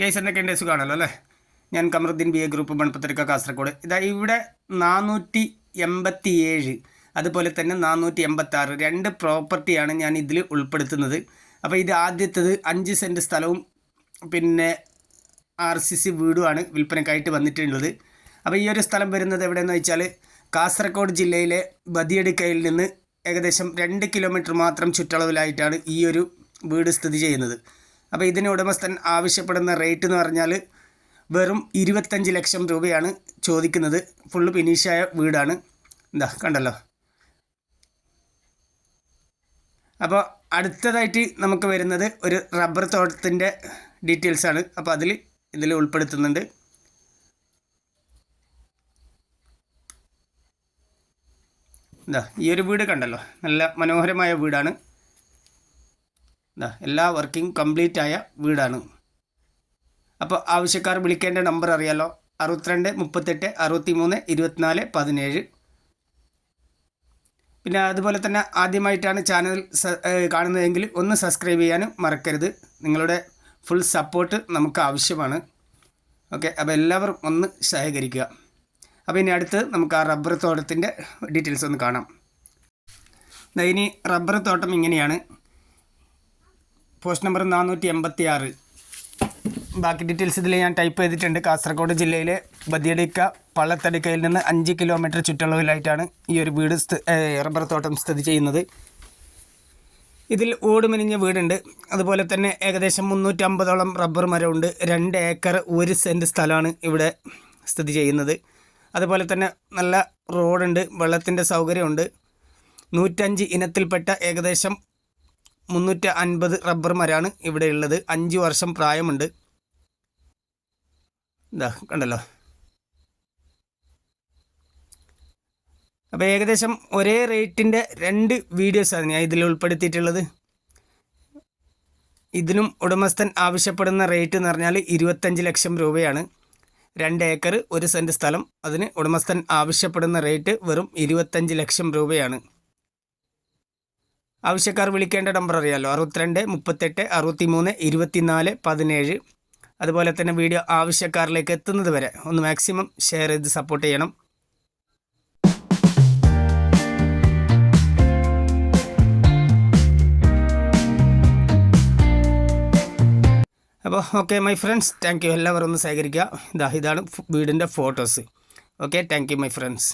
Guys എന്തൊക്കെയുണ്ട് സുഖമാണല്ലോ അല്ലേ? ഞാൻ കമറുദ്ദീൻ BA ഗ്രൂപ്പ് മൺപത്രിക കാസർഗോഡ്. ഇവിടെ 487 അതുപോലെ തന്നെ 486 രണ്ട് പ്രോപ്പർട്ടിയാണ് ഞാൻ ഇതിൽ ഉൾപ്പെടുത്തുന്നത്. അപ്പോൾ ഇത് ആദ്യത്തേത് 5 സെൻറ്റ് സ്ഥലവും പിന്നെ RCC വീടുമാണ് വിൽപ്പനയ്ക്കായിട്ട് വന്നിട്ടുള്ളത്. അപ്പോൾ ഈ ഒരു സ്ഥലം വരുന്നത് എവിടെയെന്ന് വെച്ചാൽ കാസർഗോഡ് ജില്ലയിലെ ബദിയടുക്കയിൽ നിന്ന് ഏകദേശം 2 കിലോമീറ്റർ മാത്രം ചുറ്റളവിലായിട്ടാണ് ഈ ഒരു വീട് സ്ഥിതി ചെയ്യുന്നത്. അപ്പോൾ ഇതിന് ഉടമസ്ഥൻ ആവശ്യപ്പെടുന്ന റേറ്റ് എന്ന് പറഞ്ഞാൽ വെറും 25 ലക്ഷം രൂപയാണ് ചോദിക്കുന്നത്. ഫുള്ള് ഫിനിഷായ വീടാണ്. എന്താ കണ്ടല്ലോ. അപ്പോൾ അടുത്തതായിട്ട് നമുക്ക് വരുന്നത് ഒരു റബ്ബർ തോട്ടത്തിൻ്റെ ഡീറ്റെയിൽസാണ്. അപ്പോൾ ഇതിൽ ഉൾപ്പെടുത്തുന്നുണ്ട്. എന്താ ഈ ഒരു വീട് കണ്ടല്ലോ, നല്ല മനോഹരമായ വീടാണ്. എല്ലാ വർക്കിംഗ് കംപ്ലീറ്റ് ആയ വീടാണ്. അപ്പോൾ ആവശ്യക്കാർ വിളിക്കേണ്ട നമ്പർ അറിയാലോ, 62 38 63 24 17. പിന്നെ അതുപോലെ തന്നെ ആദ്യമായിട്ടാണ് ചാനൽ കാണുന്നതെങ്കിൽ ഒന്ന് സബ്സ്ക്രൈബ് ചെയ്യാനും മറക്കരുത്. നിങ്ങളുടെ ഫുൾ സപ്പോർട്ട് നമുക്ക് ആവശ്യമാണ്. ഓക്കെ, അപ്പോൾ എല്ലാവരും ഒന്ന് സഹകരിക്കുക. അപ്പോൾ ഇനി അടുത്ത് നമുക്ക് ആ റബ്ബർ തോട്ടത്തിൻ്റെ ഡീറ്റെയിൽസ് ഒന്ന് കാണാം. ഇനി റബ്ബർ തോട്ടം ഇങ്ങനെയാണ്. Post number 486. ബാക്കി ഡീറ്റെയിൽസ് ഇതിൽ ഞാൻ ടൈപ്പ് ചെയ്തിട്ടുണ്ട്. കാസർഗോഡ് ജില്ലയിലെ ബദിയടുക്ക പള്ളത്തടുക്കയിൽ നിന്ന് 5 കിലോമീറ്റർ ചുറ്റളവിലായിട്ടാണ് ഈ ഒരു വീട് റബ്ബർ തോട്ടം സ്ഥിതി ചെയ്യുന്നത്. ഇതിൽ ഓടുമെനിഞ്ഞ വീടുണ്ട്. അതുപോലെ തന്നെ ഏകദേശം 350ഓളം റബ്ബർ മരമുണ്ട്. 2 ഏക്കർ 1 സെൻറ്റ് സ്ഥലമാണ് ഇവിടെ സ്ഥിതി ചെയ്യുന്നത്. അതുപോലെ തന്നെ നല്ല റോഡുണ്ട്, വെള്ളത്തിൻ്റെ സൗകര്യമുണ്ട്. 105 ഇനത്തിൽപ്പെട്ട ഏകദേശം 350 റബ്ബർ മരമാണ് ഇവിടെ ഉള്ളത്. 5 വർഷം പ്രായമുണ്ട്. ഇതാ കണ്ടല്ലോ. അപ്പോൾ ഏകദേശം ഒരേ റേറ്റിൻ്റെ 2 വീഡിയോസാണ് ഞാൻ ഇതിൽ ഉൾപ്പെടുത്തിയിട്ടുള്ളത്. ഇതിനും ഉടമസ്ഥൻ ആവശ്യപ്പെടുന്ന റേറ്റ് എന്ന് പറഞ്ഞാൽ 25 ലക്ഷം രൂപയാണ്. 2 ഏക്കർ 1 സെൻറ്റ് സ്ഥലം, അതിന് ഉടമസ്ഥൻ ആവശ്യപ്പെടുന്ന റേറ്റ് വെറും 25 ലക്ഷം രൂപയാണ്. ആവശ്യക്കാർ വിളിക്കേണ്ട നമ്പർ അറിയാമല്ലോ, 62 38 63 24 17. അതുപോലെ തന്നെ വീഡിയോ ആവശ്യക്കാരിലേക്ക് എത്തുന്നത് വരെ ഒന്ന് മാക്സിമം ഷെയർ ചെയ്ത് സപ്പോർട്ട് ചെയ്യണം. അപ്പോൾ okay my friends, thank you. എല്ലാവരും ഒന്ന് സഹകരിക്കുക. ഇതാണ് വീടിൻ്റെ photos. Okay, thank you my friends.